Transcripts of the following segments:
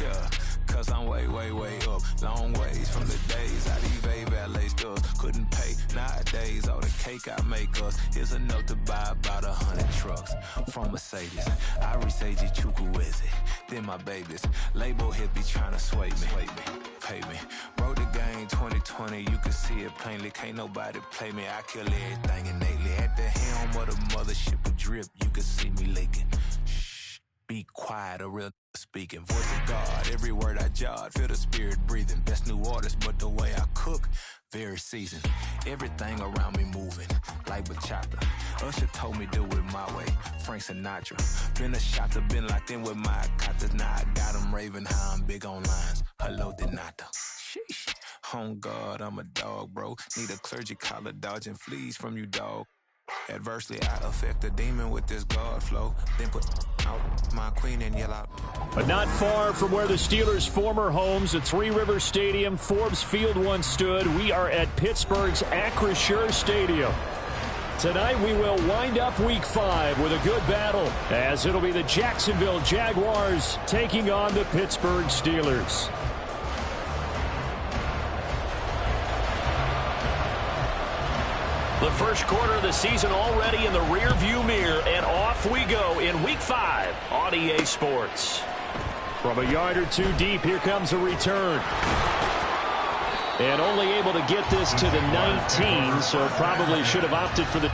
care. Cause I'm way, way, way up. Long ways from the days I these valet stores couldn't pay. Nowadays, all the cake I make us is enough to buy about 100 trucks from Mercedes. I resage Chukwueze, then my babies. Label hit be trying to sway me, pay me. Wrote the game 2020, you can see it plainly. Can't nobody play me, I kill everything innately. At the helm of the mothership with drip, you can see me leaking. Shh, be quiet, a real speaking. Voice of God, every word I jot, feel the spirit breathing. Best new artist, but the way I cook, very seasoned. Everything around me moving, like bachata. Usher told me do it my way, Frank Sinatra. Been a shotter, been locked in with my katas. Now I got them raving how I'm big on lines. Hello, Denata. Sheesh. On God, I'm a dog, bro. Need a clergy collar, dodging fleas from you, dog. Adversely, I affect a demon with this guard flow. Then put out my queen and yell out. But not far from where the Steelers' former homes at Three Rivers Stadium, Forbes Field once stood, we are at Pittsburgh's Acrisure Stadium. Tonight we will wind up Week 5 with a good battle, as it'll be the Jacksonville Jaguars taking on the Pittsburgh Steelers. The first quarter of the season already in the rear-view mirror, and off we go in Week 5 on EA Sports. From a yard or two deep, here comes a return. And only able to get this to the 19, so probably should have opted for the...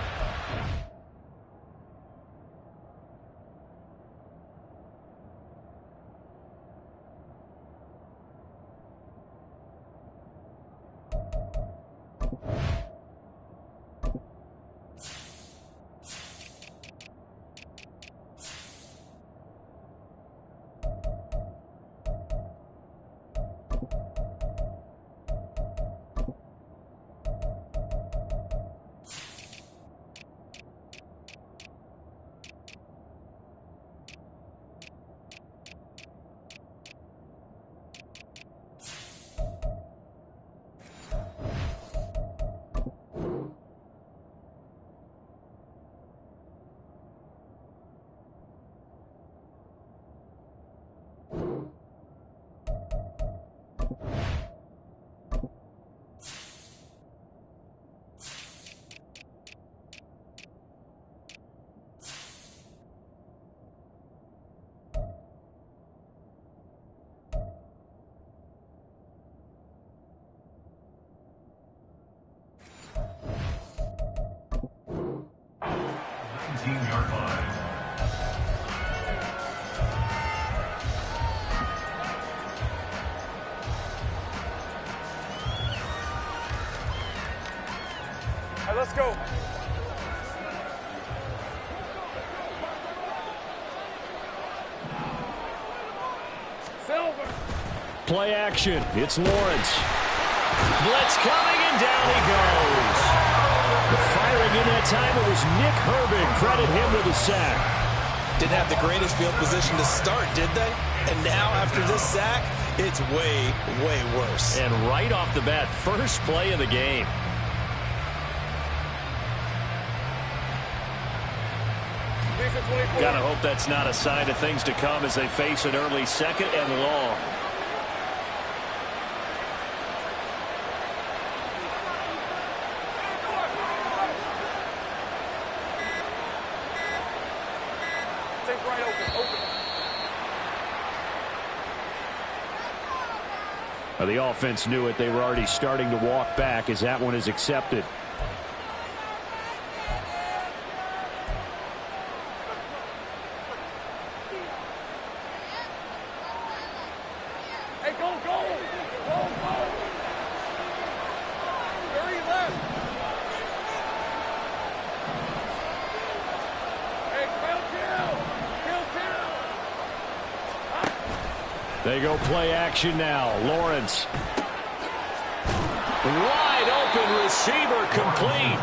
Let's go. Silver. Play action. It's Lawrence. Blitz coming, and down he goes. Firing in that time, it was Nick Herbig. Credit him with a sack. Didn't have the greatest field position to start, did they? And now, after this sack, it's way, way worse. And right off the bat, first play of the game. Gotta hope that's not a sign of things to come as they face an early second and long. Take right open. Well, the offense knew it. They were already starting to walk back as that one is accepted. They go play action now. Lawrence. Wide open receiver, complete.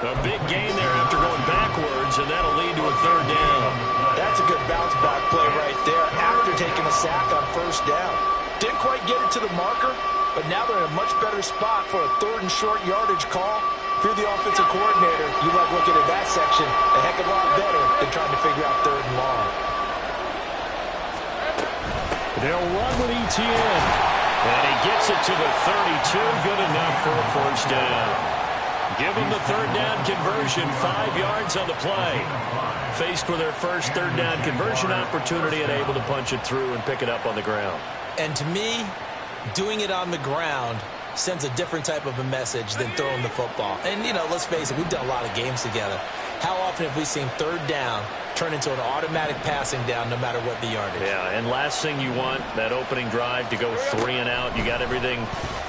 A big gain there after going backwards, and that'll lead to a third down. That's a good bounce back play right there after taking a sack on first down. Didn't quite get it to the marker, but now they're in a much better spot for a third and short yardage call. If you're the offensive coordinator, you like looking at that section a heck of a lot better than trying to figure out third and long. They'll run with ETN. And he gets it to the 32. Good enough for a first down. Give them the third down conversion. 5 yards on the play. Faced with their first third down conversion opportunity and able to punch it through and pick it up on the ground. And to me, doing it on the ground sends a different type of a message than throwing the football. And, you know, let's face it, we've done a lot of games together. How often have we seen third down turn into an automatic passing down no matter what the yardage? Yeah, and last thing you want, that opening drive to go 3 and out. You got everything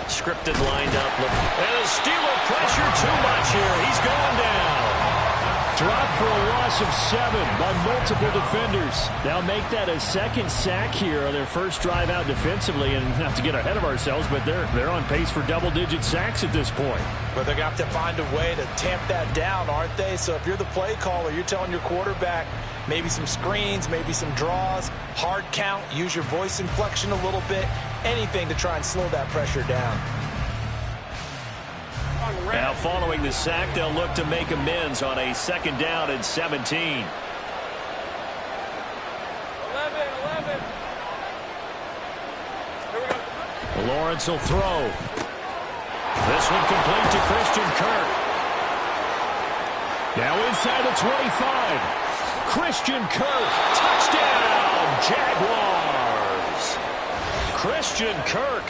scripted, lined up. And the Steeler pressure too much here. He's going down. Dropped for a loss of 7 by multiple defenders. They'll make that a second sack here on their first drive out defensively. And not to get ahead of ourselves, but they're on pace for double-digit sacks at this point. But they're going to have to find a way to tamp that down, aren't they? So if you're the play caller, you're telling your quarterback maybe some screens, maybe some draws, hard count, use your voice inflection a little bit, anything to try and slow that pressure down. Now following the sack, they'll look to make amends on a second down and 17. 11. Here we go. Lawrence will throw. This one complete to Christian Kirk. Now inside the 25. Christian Kirk. Touchdown, Jaguars. Christian Kirk.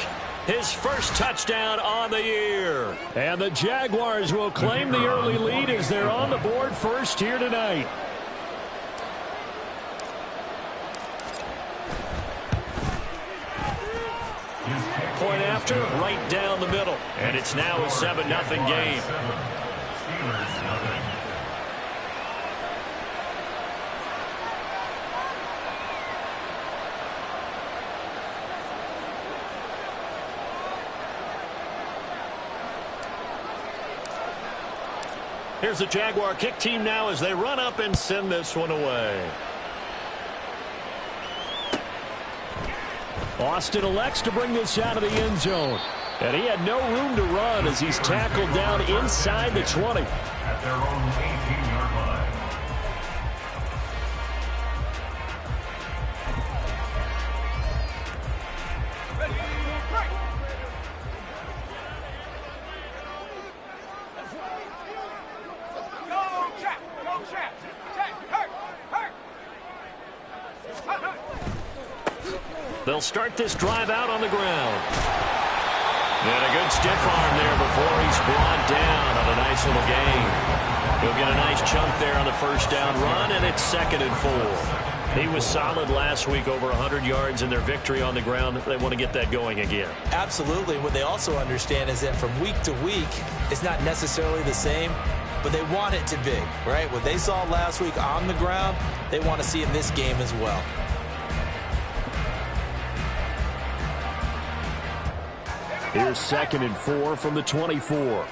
His first touchdown on the year. And the Jaguars will claim the early lead as they're on the board first here tonight. Point after, right down the middle. And it's now a 7-0 game. Here's the Jaguar kick team now as they run up and send this one away. Austin elects to bring this out of the end zone. And he had no room to run as he's tackled down inside the 20. At their own 18-yard line. They'll start this drive out on the ground. And a good stiff arm there before he's brought down on a nice little gain. He'll get a nice chunk there on the first down run, and it's 2nd and 4. He was solid last week, over 100 yards in their victory on the ground. They want to get that going again. Absolutely. What they also understand is that from week to week, it's not necessarily the same, but they want it to be, right? What they saw last week on the ground, they want to see in this game as well. Here's 2nd and 4 from the 24.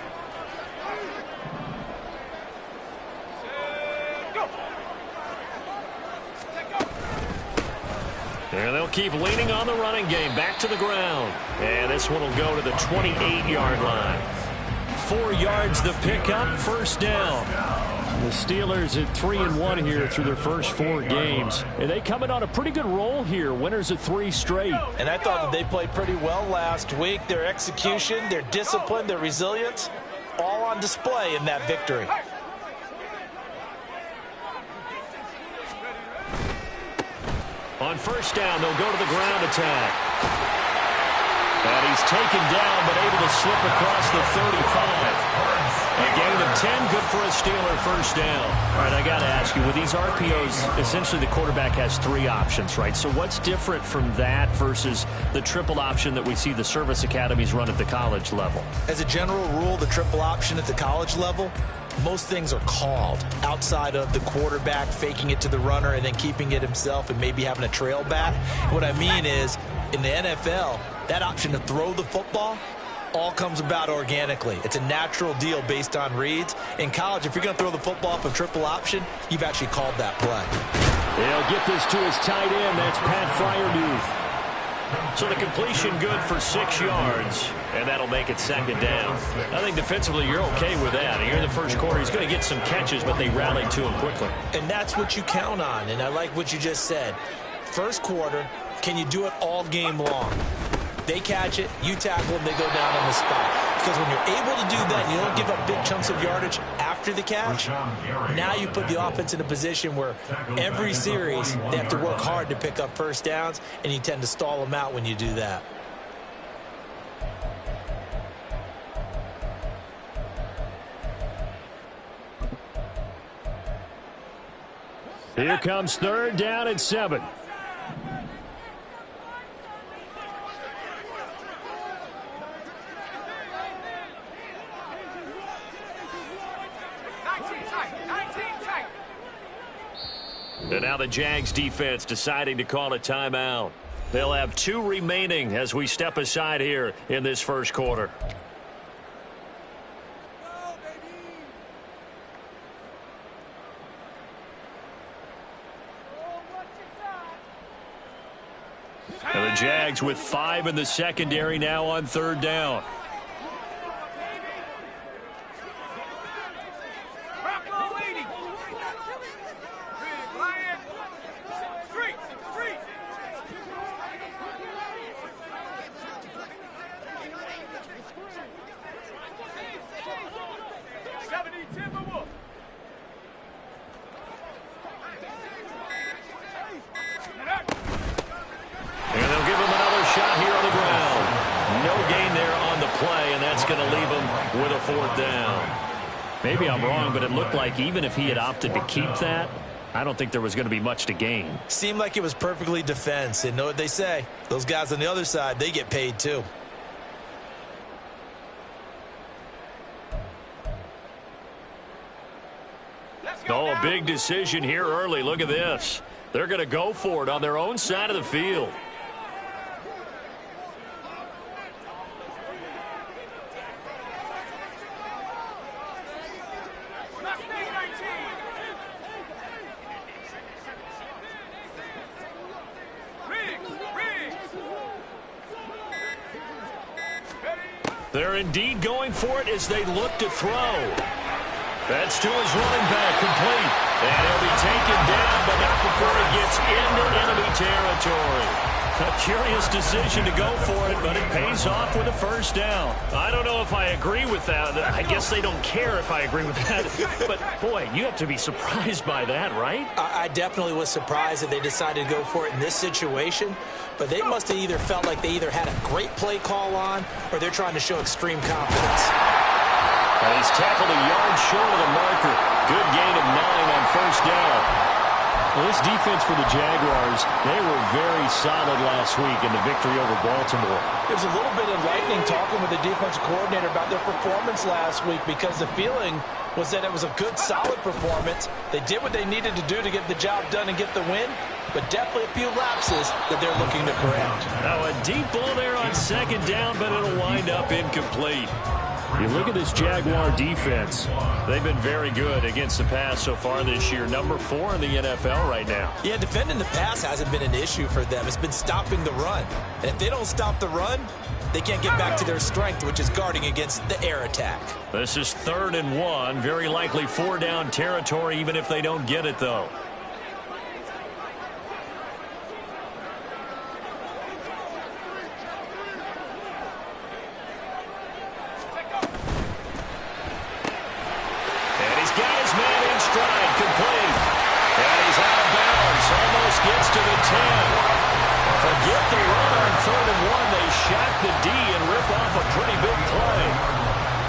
And they'll keep leaning on the running game. Back to the ground. And this one will go to the 28-yard line. 4 yards the pickup, first down. The Steelers at 3-1 here through their first 4 games. And they come in on a pretty good roll here. Winners of 3 straight. And I thought that they played pretty well last week. Their execution, their discipline, their resilience, all on display in that victory. On first down, they'll go to the ground attack. And he's taken down, but able to slip across the 35. A gain of 10, good for a Steeler first down. All right, I got to ask you, with these RPOs, essentially the quarterback has 3 options, right? So what's different from that versus the triple option that we see the service academies run at the college level? As a general rule, the triple option at the college level, most things are called outside of the quarterback faking it to the runner and then keeping it himself and maybe having a trail back. What I mean is, in the NFL, that option to throw the football all comes about organically. It's a natural deal based on reads. In college, if you're going to throw the football off a triple option, you've actually called that play. They'll get this to his tight end. That's Pat Fryermuth. So the completion good for 6 yards, and that'll make it 2nd down. I think defensively you're okay with that. Here in the first quarter, he's going to get some catches, but they rallied to him quickly. And that's what you count on, and I like what you just said. First quarter, can you do it all game long? They catch it, you tackle them, they go down on the spot. Because when you're able to do that, you don't give up big chunks of yardage after the catch, now you put the offense in a position where every series they have to work hard to pick up first downs, and you tend to stall them out when you do that. Here comes 3rd down and 7. And now the Jags defense deciding to call a timeout. They'll have 2 remaining as we step aside here in this first quarter. And the Jags with 5 in the secondary now on 3rd down. Maybe I'm wrong, but it looked like even if he had opted to keep that, I don't think there was going to be much to gain. Seemed like it was perfectly defense. And know what they say? Those guys on the other side, they get paid too. Oh, a big decision here early. Look at this. They're going to go for it on their own side of the field. They're indeed going for it as they look to throw. That's to his running back, complete. And he'll be taken down, but not before he gets into enemy territory. A curious decision to go for it, but it pays off with a first down. I don't know if I agree with that. I guess they don't care if I agree with that. But, boy, you have to be surprised by that, right? I definitely was surprised that they decided to go for it in this situation. But they must have either felt like they either had a great play call on or they're trying to show extreme confidence. And he's tackled a yard short of the marker. Good gain of 9 on first down. Well, this defense for the Jaguars, they were very solid last week in the victory over Baltimore. It was a little bit enlightening talking with the defensive coordinator about their performance last week because the feeling was that it was a good, solid performance. They did what they needed to do to get the job done and get the win, but definitely a few lapses that they're looking to correct. Now a deep ball there on second down, but it'll wind up incomplete. You look at this Jaguar defense. They've been very good against the pass so far this year. Number 4 in the NFL right now. Yeah, defending the pass hasn't been an issue for them. It's been stopping the run. And if they don't stop the run, they can't get back to their strength, which is guarding against the air attack. This is 3rd and 1. Very likely 4-down territory, even if they don't get it, though. Gets to the 10. Forget the run on 3rd and 1. They shot the D and rip off a pretty big play.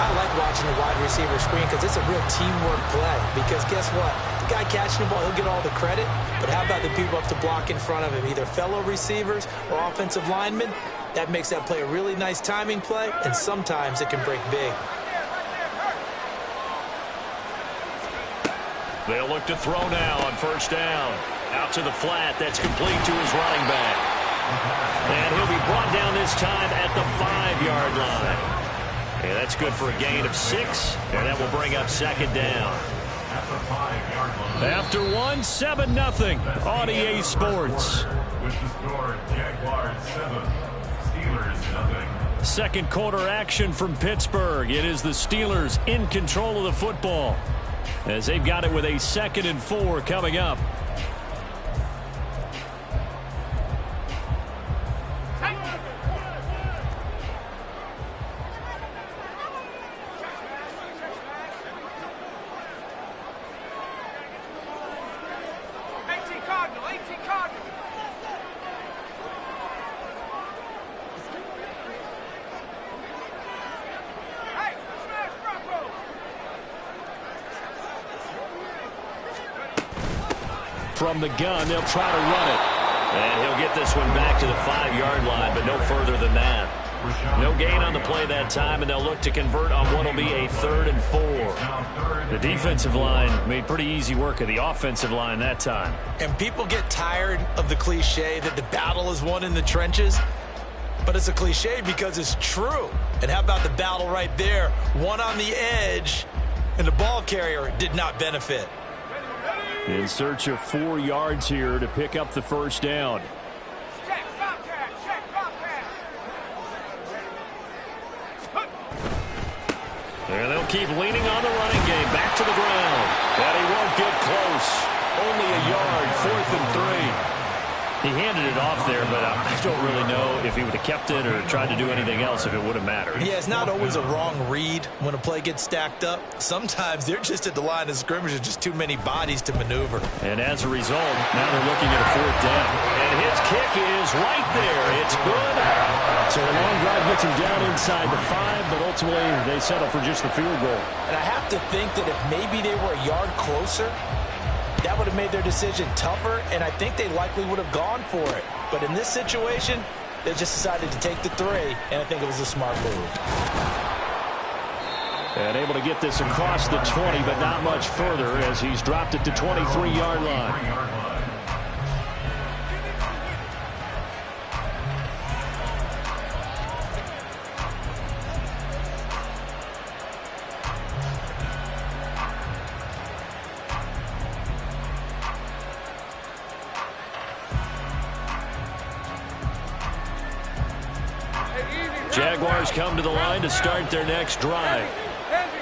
I like watching the wide receiver screen because it's a real teamwork play. Because guess what? The guy catching the ball, he'll get all the credit. But how about the people up to block in front of him, either fellow receivers or offensive linemen? That makes that play a really nice timing play, and sometimes it can break big. They'll look to throw now on first down. Out to the flat. That's complete to his running back. And he'll be brought down this time at the 5-yard line. And that's good for a gain of 6. And that will bring up second down. After 1, 7-0 on EA Sports. With the score, Jaguars 7, Steelers 0. Second quarter action from Pittsburgh. It is the Steelers in control of the football, as they've got it with a 2nd and 4 coming up. from the gun. They'll try to run it. And he'll get this one back to the 5-yard line, but no further than that. No gain on the play that time, and they'll look to convert on what will be a 3rd and 4. The defensive line made pretty easy work of the offensive line that time. And people get tired of the cliche that the battle is won in the trenches. But it's a cliche because it's true. And how about the battle right there? One on the edge, and the ball carrier did not benefit. In search of 4 yards here to pick up the first down. And they'll keep leaning on the running game. Back to the ground. And he won't get close. Only a yard, 4th and 3. He handed it off there, but I don't really know if he would have kept it or tried to do anything else if it would have mattered. Yeah, it's not always a wrong read when a play gets stacked up. Sometimes they're just at the line of scrimmage. There's just too many bodies to maneuver. And as a result, now they're looking at a 4th down. And his kick is right there. It's good. So a long drive gets him down inside the 5, but ultimately they settle for just the field goal. And I have to think that if maybe they were a yard closer, that would have made their decision tougher, and I think they likely would have gone for it. But in this situation, they just decided to take the 3, and I think it was a smart move. And able to get this across the 20, but not much further as he's dropped it to 23-yard line. Jaguars come to the line to start their next drive.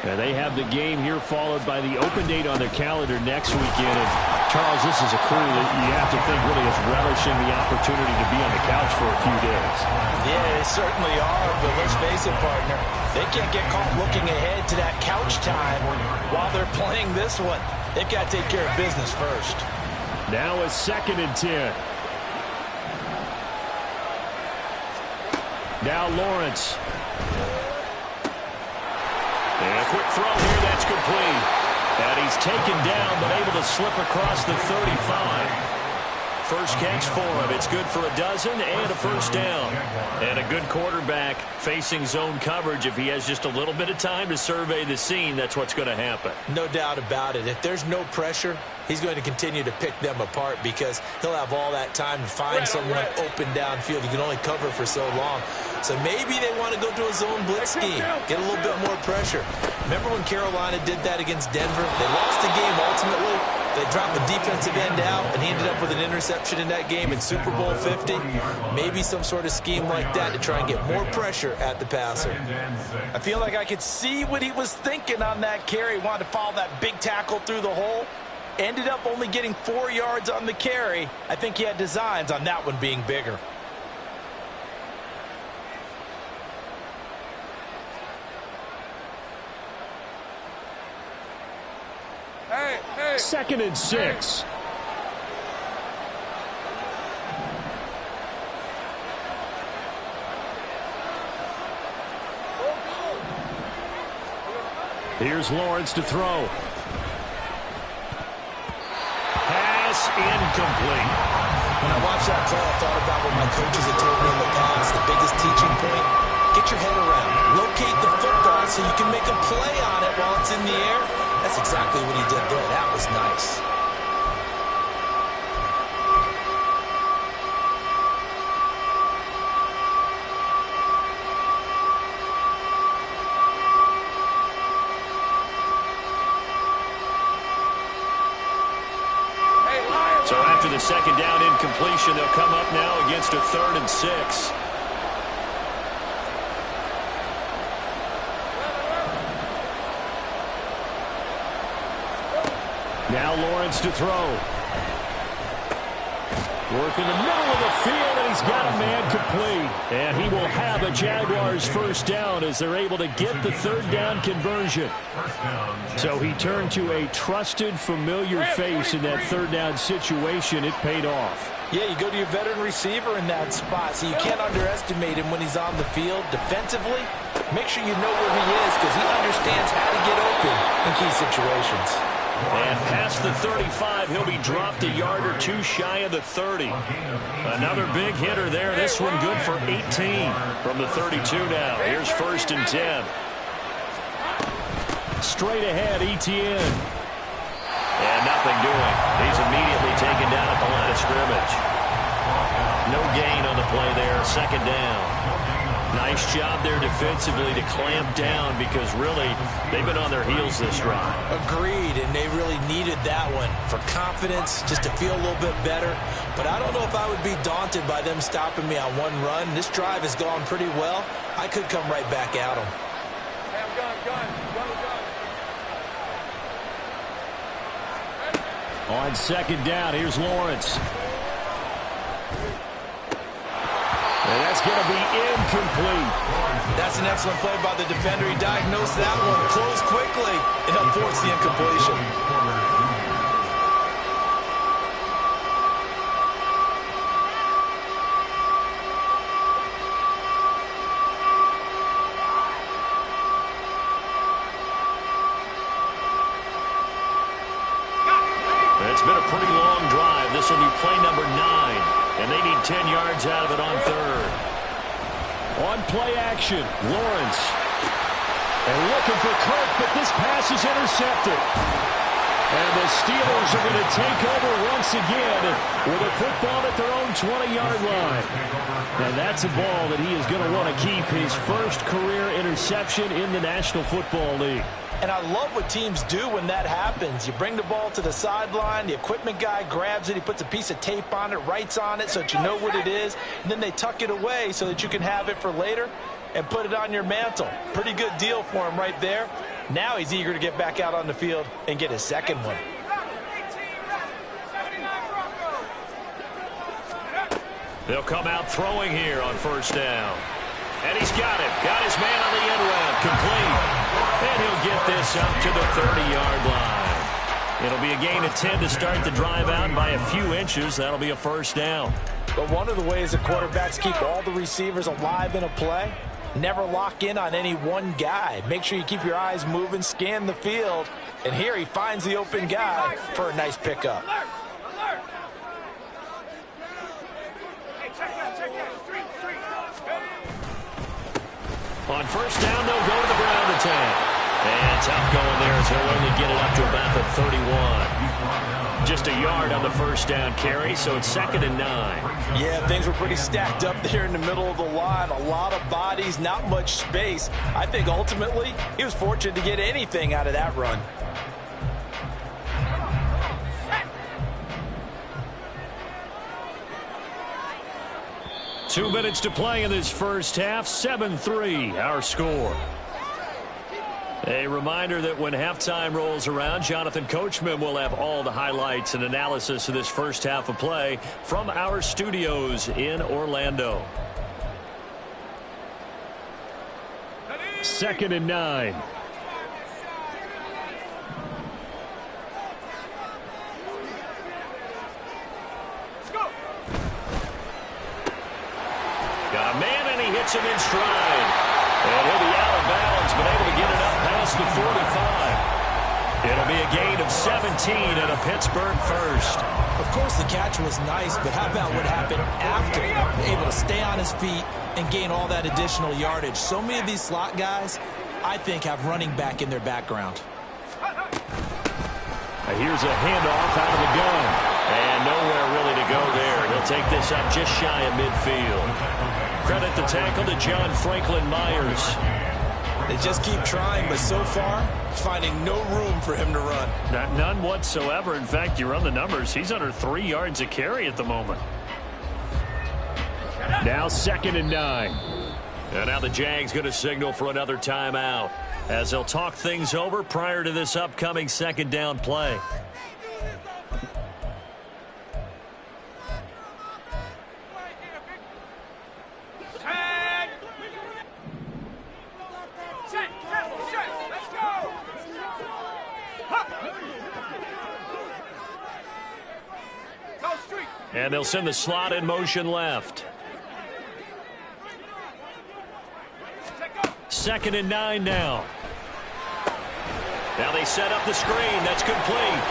And they have the game here followed by the open date on their calendar next weekend. And Charles, this is a crew that you have to think really is relishing the opportunity to be on the couch for a few days. Yeah, they certainly are, but let's face it, partner. They can't get caught looking ahead to that couch time while they're playing this one. They've got to take care of business first. Now a 2nd and 10. Now Lawrence. And a quick throw here, that's complete. And he's taken down, but able to slip across the 35. First catch for him. It's good for a dozen and a first down. And a good quarterback facing zone coverage. If he has just a little bit of time to survey the scene, that's what's going to happen. No doubt about it. If there's no pressure, he's going to continue to pick them apart because he'll have all that time to find someone open downfield. You can only cover for so long. So maybe they want to go to a zone blitz scheme, get a little bit more pressure. Remember when Carolina did that against Denver? They lost the game ultimately. They dropped the defensive end out, and he ended up with an interception in that game in Super Bowl 50. Maybe some sort of scheme like that to try and get more pressure at the passer. I feel like I could see what he was thinking on that carry. Wanted to follow that big tackle through the hole. Ended up only getting 4 yards on the carry. I think he had designs on that one being bigger. Hey. 2nd and 6. Here's Lawrence to throw. Pass incomplete. When I watched that play, I thought about what my coaches had told me in the past. The biggest teaching point, get your head around. Locate the football so you can make a play on it while it's in the air. That's exactly what he did there. That was nice. So after the 2nd down incompletion, they'll come up now against a 3rd and 6. Now Lawrence to throw. Work in the middle of the field, and he's got a man complete. And he will have a Jaguars first down as they're able to get the 3rd down conversion. So he turned to a trusted, familiar face in that 3rd down situation. It paid off. Yeah, you go to your veteran receiver in that spot, so you can't underestimate him when he's on the field. Defensively, make sure you know where he is because he understands how to get open in key situations. And past the 35, he'll be dropped a yard or two shy of the 30. Another big hitter there. This one good for 18 from the 32 now. Here's 1st and 10. Straight ahead, Etienne. And nothing doing. He's immediately taken down at the line of scrimmage. No gain on the play there. 2nd down. Nice job there defensively to clamp down because really they've been on their heels this drive. Agreed, and they really needed that one for confidence, just to feel a little bit better. But I don't know if I would be daunted by them stopping me on one run. This drive has gone pretty well. I could come right back at them. On 2nd down, here's Lawrence. And that's going to be incomplete. That's an excellent play by the defender. He diagnosed that one, closed quickly, and helped force the incompletion. It's been a pretty long drive. This will be play number 9. And they need 10 yards out of it on 3rd. On play action, Lawrence. And looking for Kirk, but this pass is intercepted. And the Steelers are going to take over once again with a football at their own 20-yard line. And that's a ball that he is going to want to keep, his first career interception in the National Football League. And I love what teams do when that happens. You bring the ball to the sideline, the equipment guy grabs it, he puts a piece of tape on it, writes on it so that you know what it is, and then they tuck it away so that you can have it for later and put it on your mantle. Pretty good deal for him right there. Now he's eager to get back out on the field and get his second one. They'll come out throwing here on 1st down. And he's got him. Got his man on the end round. Complete. And he'll get this up to the 30-yard line. It'll be a gain of 10 to start the drive out by a few inches. That'll be a 1st down. But one of the ways that quarterbacks keep all the receivers alive in a play, never lock in on any one guy. Make sure you keep your eyes moving, scan the field. And here he finds the open guy for a nice pickup. On 1st down, they'll go to the ground attack. And tough going there as he'll only get it up to about the 31. Just a yard on the 1st down carry, so it's 2nd and 9. Yeah, things were pretty stacked up there in the middle of the line. A lot of bodies, not much space. I think ultimately he was fortunate to get anything out of that run. Two minutes to play in this first half. 7-3, our score. A reminder that when halftime rolls around, Jonathan Coachman will have all the highlights and analysis of this first half of play from our studios in Orlando. 2nd and 9. Got a man, and he hits him in stride. And he'll be out of bounds, but able to get it up past the 45. It'll be a gain of 17 and a Pittsburgh first. Of course, the catch was nice, but how about what happened after? Able to stay on his feet and gain all that additional yardage. So many of these slot guys, I think, have running back in their background. Here's a handoff out of the gun. And nowhere really to go there. He'll take this up just shy of midfield. Credit the tackle to John Franklin Myers. They just keep trying, but so far, finding no room for him to run. None whatsoever. In fact, you run the numbers. He's under 3 yards a carry at the moment. Now 2nd and 9. And now the Jags going to signal for another timeout as they'll talk things over prior to this upcoming 2nd down play. And they'll send the slot in motion left. 2nd and 9 now. Now they set up the screen. That's complete.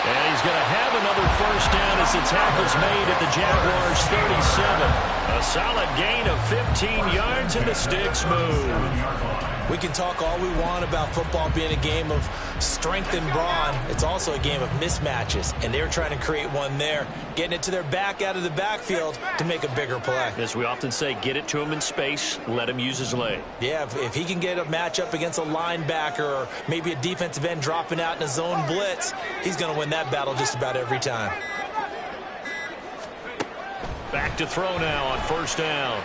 And he's going to have another first down as the tackle's made at the Jaguars' 37. A solid gain of 15 yards and the sticks move. We can talk all we want about football being a game of strength and brawn. It's also a game of mismatches, and they're trying to create one there, getting it to their back out of the backfield to make a bigger play. As we often say, get it to him in space, let him use his leg. Yeah, if he can get a matchup against a linebacker or maybe a defensive end dropping out in a zone blitz, he's going to win that battle just about every time. Back to throw now on first down.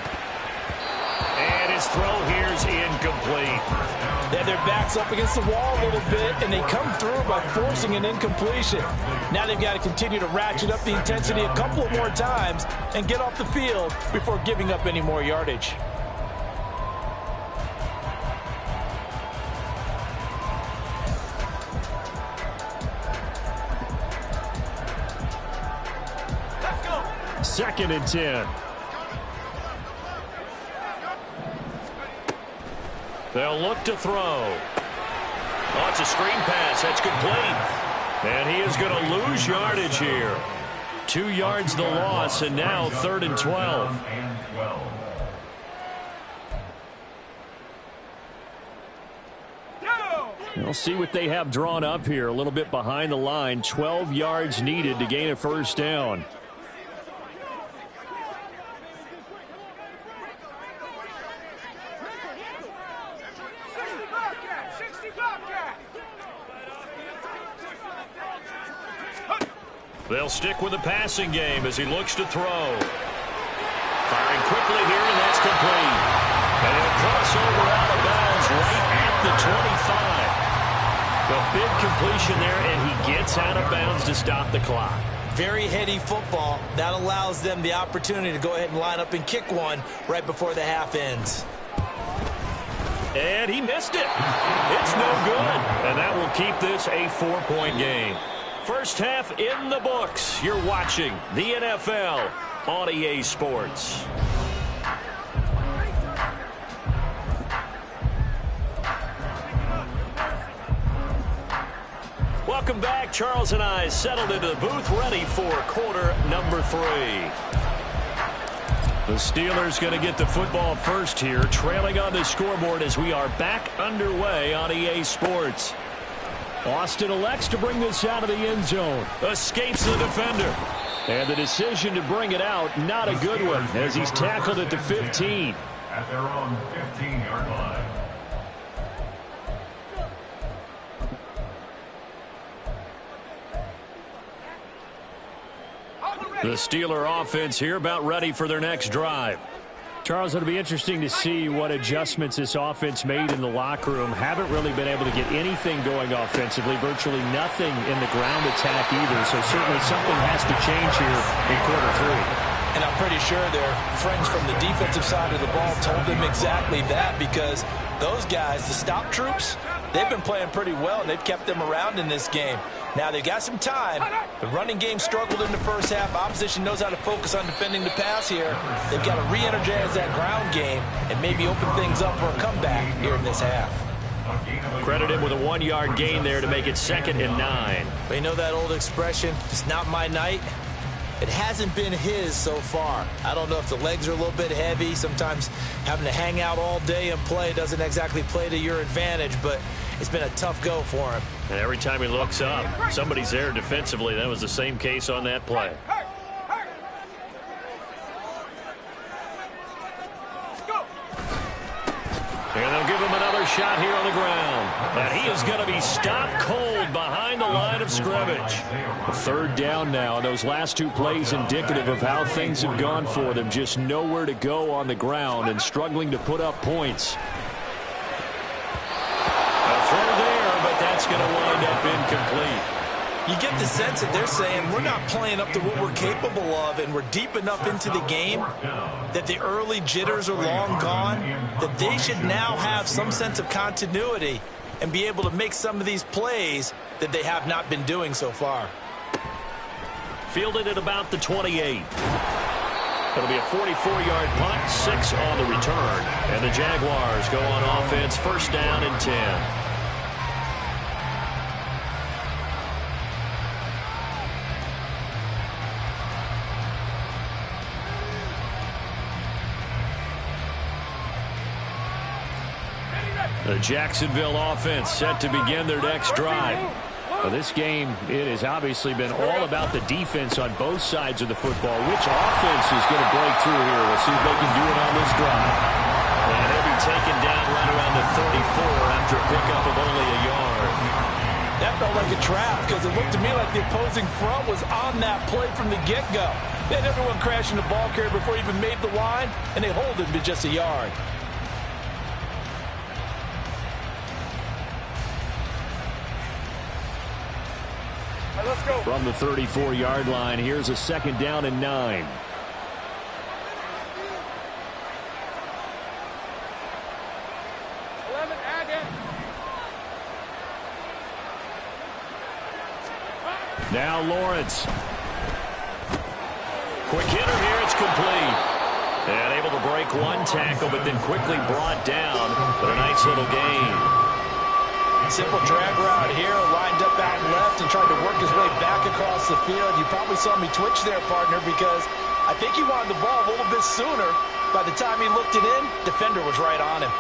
And his throw here's incomplete. Yeah, their back's up against the wall a little bit, and they come through by forcing an incompletion. Now they've got to continue to ratchet up the intensity a couple of more times and get off the field before giving up any more yardage. Second and 10. They'll look to throw. Oh, it's a screen pass. That's complete. And he is going to lose yardage here. 2 yards the loss, and now 3rd and 12. We'll see what they have drawn up here. A little bit behind the line. 12 yards needed to gain a first down. They'll stick with the passing game as he looks to throw. Firing quickly here, and that's complete. And he'll cross over out of bounds right at the 25. A big completion there, and he gets out of bounds to stop the clock. Very heady football. That allows them the opportunity to go ahead and line up and kick one right before the half ends. And he missed it. It's no good. And that will keep this a 4-point game. First half in the books. You're watching the NFL on EA Sports. Welcome back. Charles and I settled into the booth, ready for quarter number 3. The Steelers going to get the football first here, trailing on the scoreboard as we are back underway on EA Sports. Austin elects to bring this out of the end zone. Escapes the defender. And the decision to bring it out, not a good one, as he's tackled at the 15. At their own 15-yard line. The Steeler offense here about ready for their next drive. Charles, it'll be interesting to see what adjustments this offense made in the locker room. Haven't really been able to get anything going offensively, virtually nothing in the ground attack either. So certainly something has to change here in quarter 3. And I'm pretty sure their friends from the defensive side of the ball told them exactly that, because those guys, the stop troops, they've been playing pretty well, and they've kept them around in this game. Now, they've got some time. The running game struggled in the first half. Opposition knows how to focus on defending the pass here. They've got to re-energize that ground game and maybe open things up for a comeback here in this half. Credit him with a 1-yard gain there to make it 2nd and 9. But you know that old expression, it's not my night? It hasn't been his so far. I don't know if the legs are a little bit heavy. Sometimes having to hang out all day and play doesn't exactly play to your advantage, but it's been a tough go for him. And every time he looks up, somebody's there defensively. That was the same case on that play. And they'll give him another shot here on the ground. And he is going to be stopped cold behind the line of scrimmage. 3rd down now. And those last 2 plays indicative of how things have gone for them. Just nowhere to go on the ground and struggling to put up points. A throw there, but that's going to wind up incomplete. You get the sense that they're saying we're not playing up to what we're capable of, and we're deep enough into the game that the early jitters are long gone, that they should now have some sense of continuity and be able to make some of these plays that they have not been doing so far. Fielded at about the 28. It'll be a 44-yard punt, 6 on the return. And the Jaguars go on offense, 1st down and 10. The Jacksonville offense set to begin their next drive. Well, this game, it has obviously been all about the defense on both sides of the football. Which offense is going to break through here? We'll see if they can do it on this drive. And he'll be taken down right around the 34 after a pickup of only a yard. That felt like a trap because it looked to me like the opposing front was on that play from the get-go. They had everyone crashing the ball carrier before he even made the line, and they hold him to just a yard. Let's go. From the 34-yard line, here's a 2nd down and 9. Now Lawrence. Quick hitter here, it's complete. And able to break one tackle, but then quickly brought down. But a nice little gain. Simple drag route here, lined up out left and tried to work his way back across the field. You probably saw me twitch there, partner, because I think he wanted the ball a little bit sooner. By the time he looked it in, defender was right on him.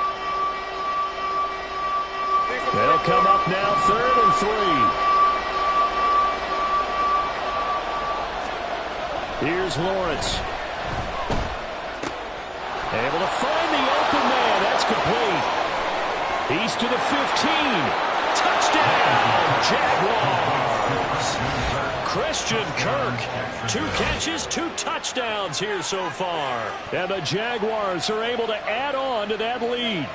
They'll come up now, 3rd and 3. Here's Lawrence. Able to find the open man. That's complete. He's to the 15. Touchdown, Jaguars. Christian Kirk, 2 catches, 2 touchdowns here so far. And the Jaguars are able to add on to that lead.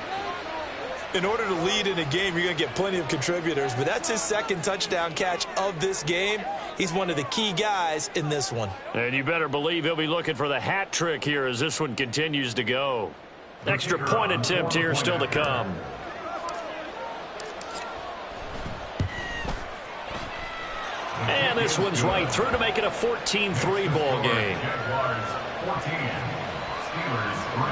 In order to lead in a game, you're going to get plenty of contributors, but that's his 2nd touchdown catch of this game. He's one of the key guys in this one. And you better believe he'll be looking for the hat trick here as this one continues to go. Extra point attempt here still to come. And this one's right through to make it a 14-3 ball game. Jaguars 14, Steelers 3.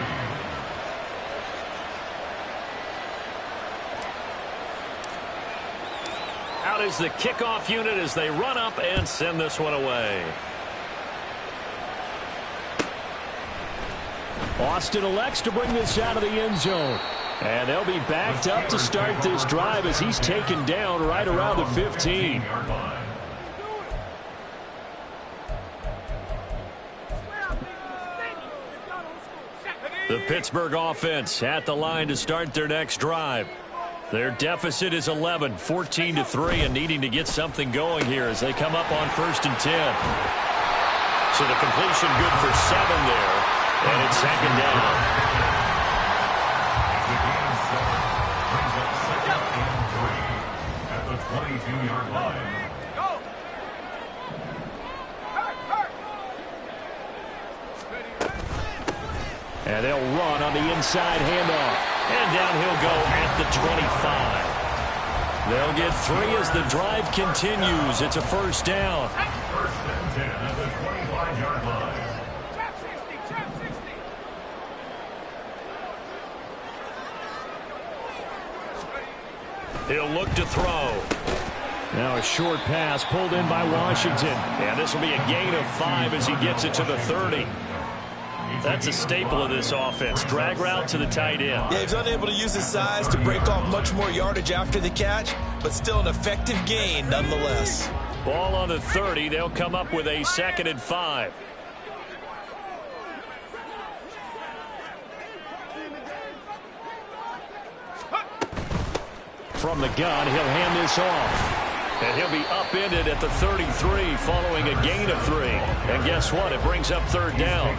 Out is the kickoff unit as they run up and send this one away. Austin elects to bring this out of the end zone. And they'll be backed up to start this drive as he's taken down right around the 15. The Pittsburgh offense at the line to start their next drive. Their deficit is 11, 14-3, and needing to get something going here as they come up on 1st and 10. So the completion good for 7 there, and it's 2nd down. Brings up 2nd and 3 at the 22-yard line. And they'll run on the inside handoff. And down he'll go at the 25. They'll get 3 as the drive continues. It's a 1st down. 1st and 10 at the 25-yard line. He'll look to throw. Now a short pass pulled in by Washington. And this will be a gain of 5 as he gets it to the 30. That's a staple of this offense. Drag route to the tight end. Yeah, he's unable to use his size to break off much more yardage after the catch, but still an effective gain nonetheless. Ball on the 30. They'll come up with a 2nd and 5. From the gun, he'll hand this off. And he'll be upended at the 33 following a gain of 3. And guess what? It brings up 3rd down.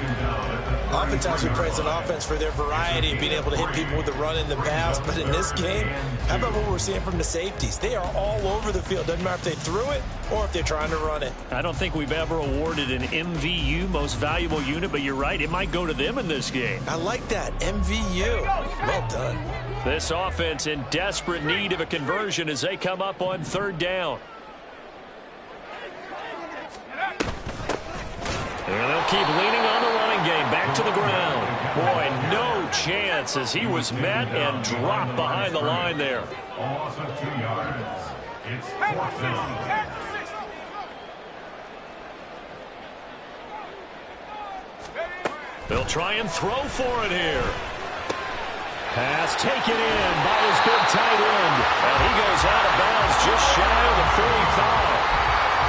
Oftentimes we praise an offense for their variety of being able to hit people with the run and the pass. But in this game, how about what we're seeing from the safeties? They are all over the field. Doesn't matter if they threw it or if they're trying to run it. I don't think we've ever awarded an MVU, most valuable unit, but you're right. It might go to them in this game. I like that. MVU. Well done. This offense in desperate need of a conversion as they come up on 3rd down. And they'll keep leaning on the running game. Back to the ground. Boy, no chance as he was met and dropped behind the line there. Loss of 2 yards. It's 4th down. They'll try and throw for it here. Pass taken in by his big tight end. And he goes out of bounds just shy of the 45.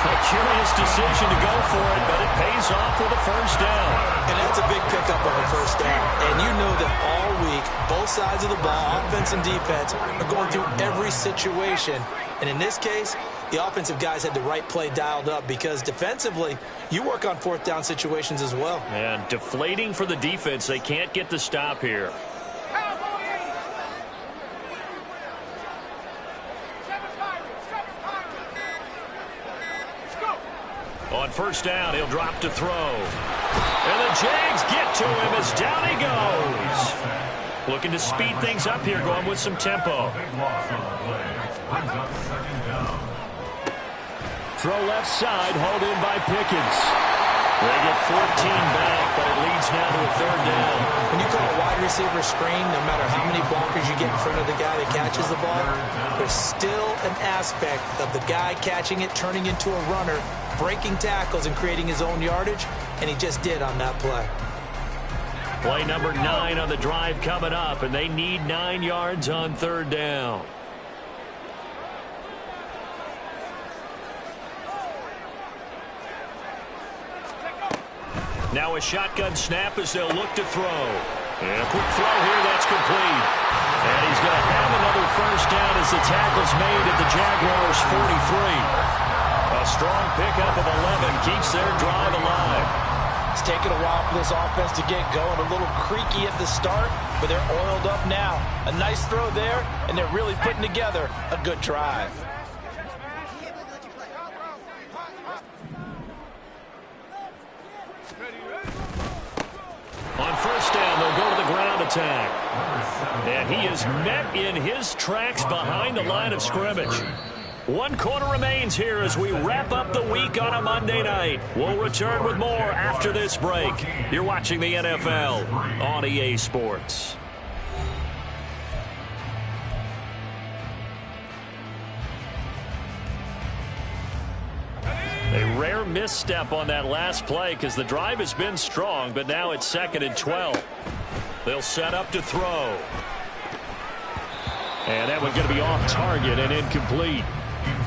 A curious decision to go for it, but it pays off with a first down. And that's a big pickup of a first down. And you know that all week, both sides of the ball, offense and defense, are going through every situation. And in this case, the offensive guys had the right play dialed up because defensively, you work on fourth down situations as well. And deflating for the defense. They can't get the stop here. On first down, he'll drop to throw. And the Jags get to him as down he goes. Looking to speed things up here, going with some tempo. Throw left side, hauled in by Pickens. They get 14 back, but it leads now to a third down. When you call a wide receiver screen, no matter how many blockers you get in front of the guy that catches the ball, there's still an aspect of the guy catching it, turning into a runner, breaking tackles and creating his own yardage, and he just did on that play. Play number 9 on the drive coming up, and they need 9 yards on third down. Now a shotgun snap as they'll look to throw. And a quick throw here, that's complete. And he's going to have another first down as the tackle's made at the Jaguars' 43. A strong pickup of 11 keeps their drive alive. It's taken a while for this offense to get going. A little creaky at the start, but they're oiled up now. A nice throw there, and they're really putting together a good drive. On first down, they'll go to the ground attack. And he is met in his tracks behind the line of scrimmage. 1 quarter remains here as we wrap up the week on a Monday night. We'll return with more after this break. You're watching the NFL on EA Sports. A rare misstep on that last play because the drive has been strong, but now it's 2nd and 12. They'll set up to throw. And that one's going to be off target and incomplete.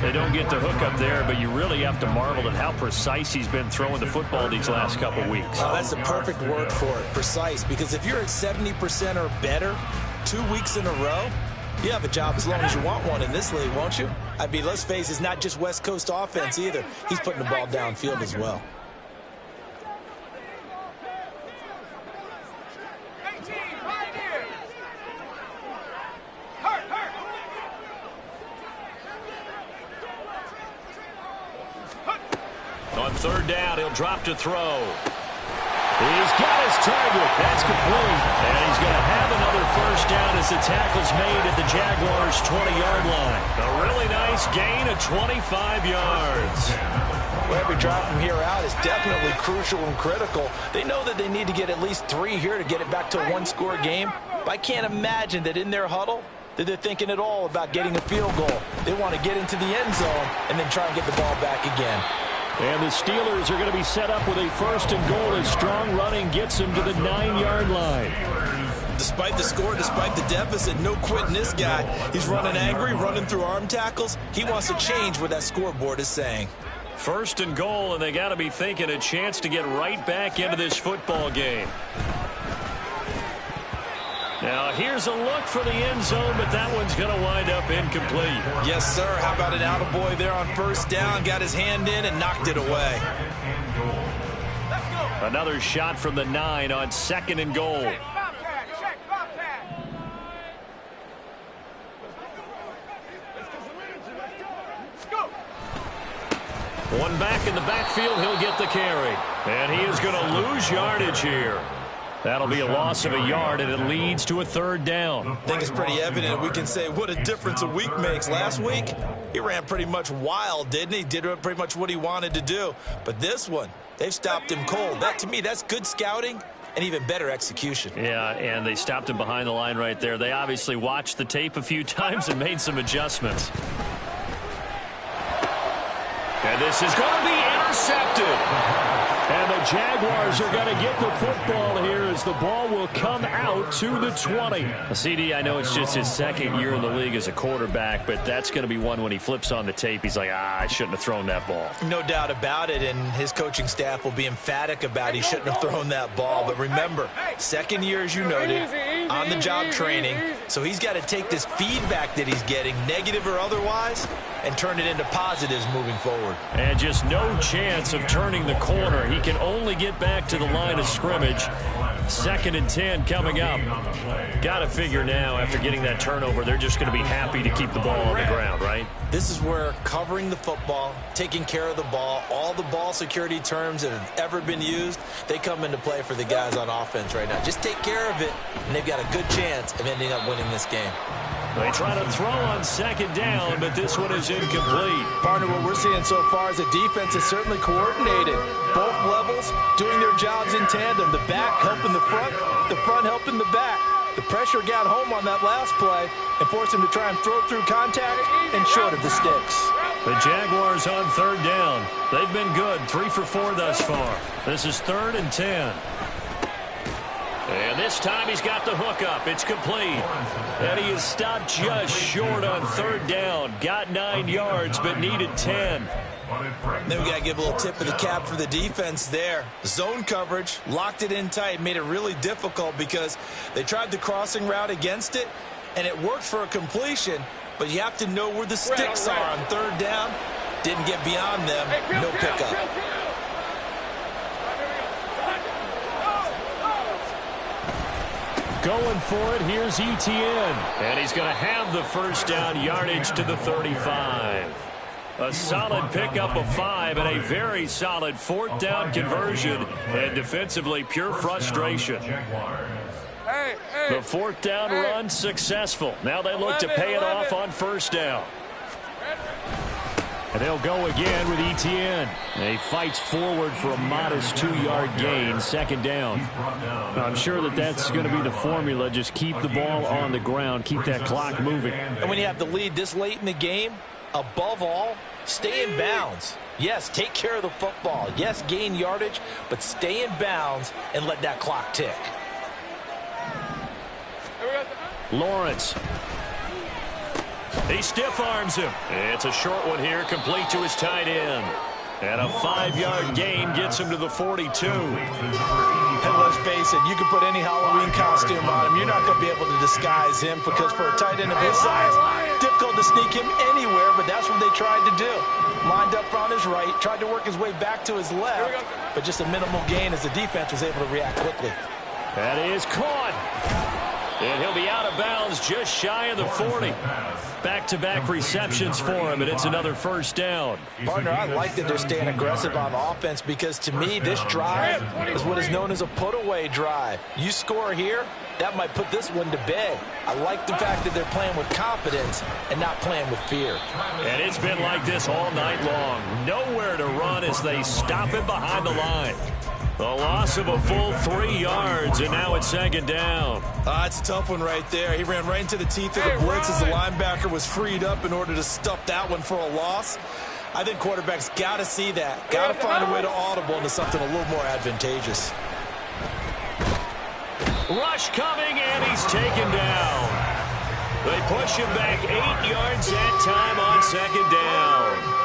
They don't get the hook up there, but you really have to marvel at how precise he's been throwing the football these last couple weeks. Oh, that's the perfect word for it, precise, because if you're at 70% or better 2 weeks in a row, you have a job as long as you want one in this league, won't you? I mean, let's face it, it's not just West Coast offense either. He's putting the ball downfield as well. On third down, he'll drop to throw. He's got his target. That's complete. And he's going to have another first down as the tackle's made at the Jaguars' 20-yard line. A really nice gain of 25 yards. Well, every drive from here out is definitely crucial and critical. They know that they need to get at least 3 here to get it back to a one-score game. But I can't imagine that in their huddle that they're thinking at all about getting a field goal. They want to get into the end zone and then try and get the ball back again. And the Steelers are going to be set up with a 1st and goal as strong running gets them to the 9-yard line. Despite the score, despite the deficit, no quitting this guy. He's running angry, running through arm tackles. He wants to change what that scoreboard is saying. 1st and goal, and they got to be thinking a chance to get right back into this football game. Now, here's a look for the end zone, but that one's going to wind up incomplete. Yes, sir. How about an attaboy there on first down? Got his hand in and knocked it away. Another shot from the 9 on 2nd and goal. One back in the backfield, he'll get the carry. And he is going to lose yardage here. That'll be a loss of a yard, and it leads to a 3rd down. I think it's pretty evident. We can say what a difference a week makes. Last week, he ran pretty much wild, didn't he? Did pretty much what he wanted to do. But this one, they've stopped him cold. That, to me, that's good scouting and even better execution. Yeah, and they stopped him behind the line right there. They obviously watched the tape a few times and made some adjustments. And this is going to be intercepted. And the Jaguars are going to get the football here as the ball will come out to the 20. CD, I know it's just his second year in the league as a quarterback, but that's going to be one when he flips on the tape. He's like, I shouldn't have thrown that ball. No doubt about it, and his coaching staff will be emphatic about he shouldn't have thrown that ball. But remember, second year, as you noted, on-the-job training, so he's got to take this feedback that he's getting, negative or otherwise, and turn it into positives moving forward. And just no chance of turning the corner. He can only get back to the line of scrimmage. 2nd and 10 coming up. Got to figure now, after getting that turnover, they're just going to be happy to keep the ball on the ground, right? This is where covering the football, taking care of the ball, all the ball security terms that have ever been used, they come into play for the guys on offense right now. Just take care of it, and they've got a good chance of ending up winning this game. They try to throw on 2nd down, but this one is incomplete. Partner, what we're seeing so far is the defense is certainly coordinated. Both levels doing their jobs in tandem. The back helping the front helping the back. The pressure got home on that last play and forced him to try and throw through contact and short of the sticks. The Jaguars on 3rd down. They've been good, 3 for 4 thus far. This is 3rd and 10. And this time he's got the hookup. It's complete. And he is stopped just short on 3rd down. Got 9 yards, but needed 10. Then we got to give a little tip of the cap for the defense there. Zone coverage, locked it in tight, made it really difficult because they tried the crossing route against it, and it worked for a completion, but you have to know where the sticks are on 3rd down. Didn't get beyond them. No pickup. Going for it, here's Etienne. And he's going to have the 1st down, yardage to the 35. A solid pickup of 5 and a very solid 4th down conversion. And defensively, pure frustration. The 4th down run successful. Now they look to pay it off on 1st down. And they'll go again with Etienne. And he fights forward for a modest 2-yard gain, 2nd down. I'm sure that's going to be the formula. Just keep the ball on the ground, keep that clock moving. And when you have the lead this late in the game, above all, stay in bounds. Yes, take care of the football. Yes, gain yardage, but stay in bounds and let that clock tick. Lawrence. He stiff arms him. It's a short one here, complete to his tight end. And a 5-yard gain gets him to the 42. And let's face it, you can put any Halloween costume on him. You're not going to be able to disguise him because for a tight end of his size, difficult to sneak him anywhere, but that's what they tried to do. Lined up on his right, tried to work his way back to his left, but just a minimal gain as the defense was able to react quickly. That is caught. And he'll be out of bounds just shy of the 40. Back-to-back receptions for him, and it's another 1st down. Partner, I like that they're staying aggressive on offense because, to me, this drive is what is known as a put-away drive. You score here, that might put this one to bed. I like the fact that they're playing with confidence and not playing with fear. And it's been like this all night long. Nowhere to run as they stop him behind the line. A loss of a full 3 yards, and now it's 2nd down. It's a tough one right there. He ran right into the teeth of the blitz as the linebacker was freed up in order to stuff that one for a loss. I think quarterbacks got to see that. Got to find a way to audible into something a little more advantageous. Rush coming, and he's taken down. They push him back 8 yards that time on 2nd down.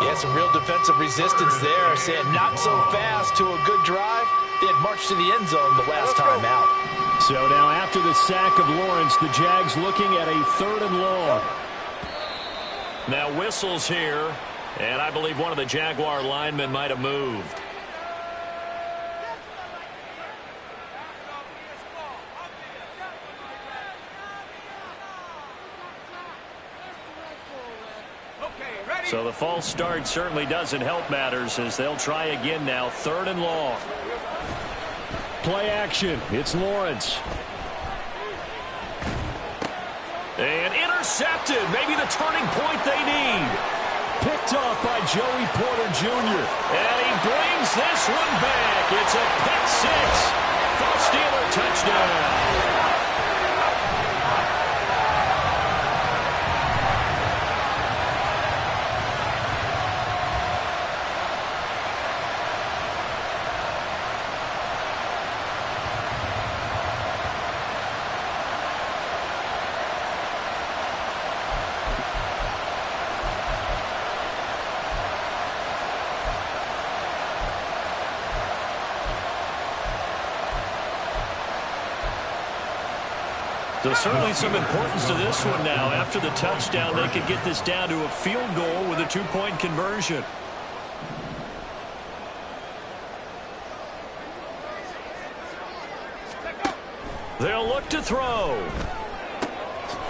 Yeah, some real defensive resistance there, saying not so fast to a good drive. They had marched to the end zone the last time out. So now after the sack of Lawrence, the Jags looking at a 3rd and long. Now whistles here, and I believe one of the Jaguar linemen might have moved. So the false start certainly doesn't help matters as they'll try again now. 3rd and long. Play action. It's Lawrence. And intercepted. Maybe the turning point they need. Picked off by Joey Porter Jr. And he brings this one back. It's a pick 6 for a Steeler touchdown. So certainly some importance to this one now. After the touchdown, they could get this down to a field goal with a two-point conversion. They'll look to throw.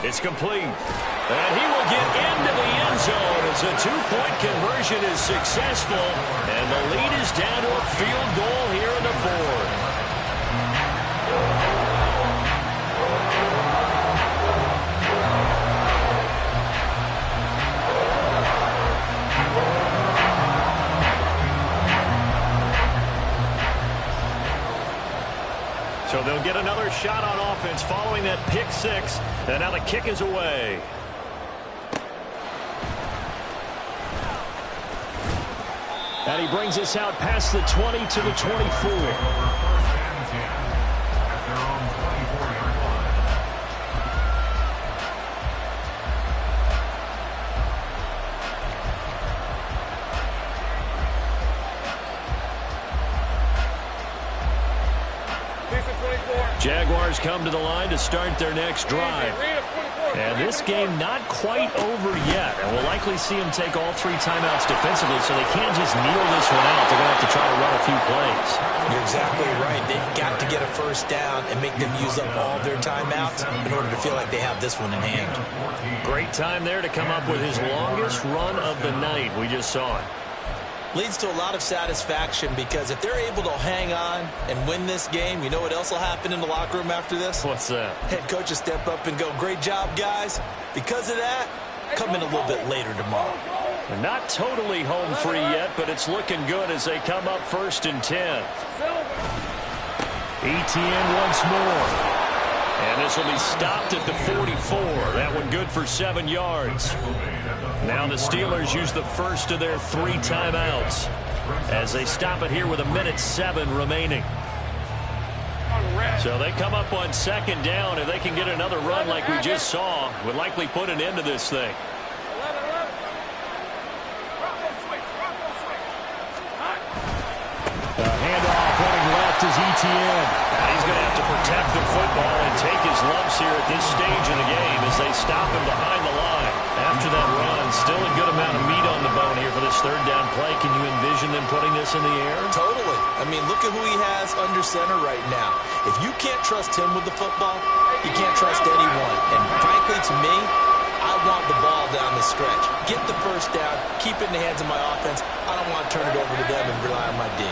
It's complete. And he will get into the end zone as a two-point conversion is successful. And the lead is down to a field goal here in the fourth. So they'll get another shot on offense following that pick six. And now the kick is away. And he brings us out past the 20 to the 24. Jaguars come to the line to start their next drive. And this game not quite over yet. And we'll likely see them take all three timeouts defensively, so they can't just kneel this one out. They're going to have to try to run a few plays. You're exactly right. They've got to get a first down and make them use up all their timeouts in order to feel like they have this one in hand. Great time there to come up with his longest run of the night. We just saw it. Leads to a lot of satisfaction because if they're able to hang on and win this game, you know what else will happen in the locker room after this? What's that? Head coach will step up and go, great job, guys. Because of that, come in a little bit later tomorrow. They're not totally home free yet, but it's looking good as they come up 1st and 10. ETN once more. And this will be stopped at the 44. That one good for 7 yards. Now the Steelers use the first of their 3 timeouts as they stop it here with 1:07 remaining. So they come up on 2nd down. If they can get another run like we just saw, would likely put an end to this thing. Handoff running left is ETN. And he's going to have to protect the football and take his lumps here at this stage of the game as they stop him behind the line. After that run, still a good amount of meat on the bone here for this 3rd down play. Can you envision them putting this in the air? Totally. I mean, look at who he has under center right now. If you can't trust him with the football, you can't trust anyone. And frankly, to me, I want the ball down the stretch. Get the first down, keep it in the hands of my offense. I don't want to turn it over to them and rely on my D.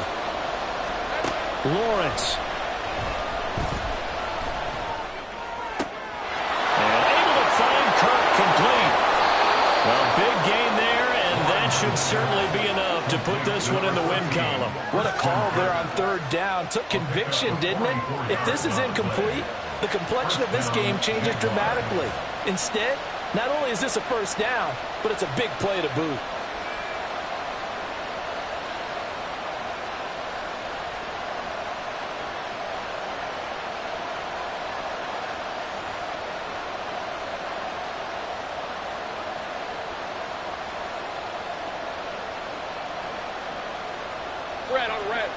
Lawrence. And able to find Kirk complete. Well, big gain there, and that should certainly be enough to put this one in the win column. What a call there on 3rd down. Took conviction, didn't it? If this is incomplete, the complexion of this game changes dramatically. Instead, not only is this a first down, but it's a big play to boot. Red on red.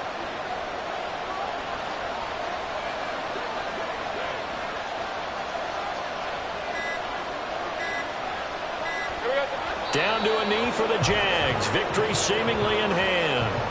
Down to a knee for the Jags. Victory seemingly in hand.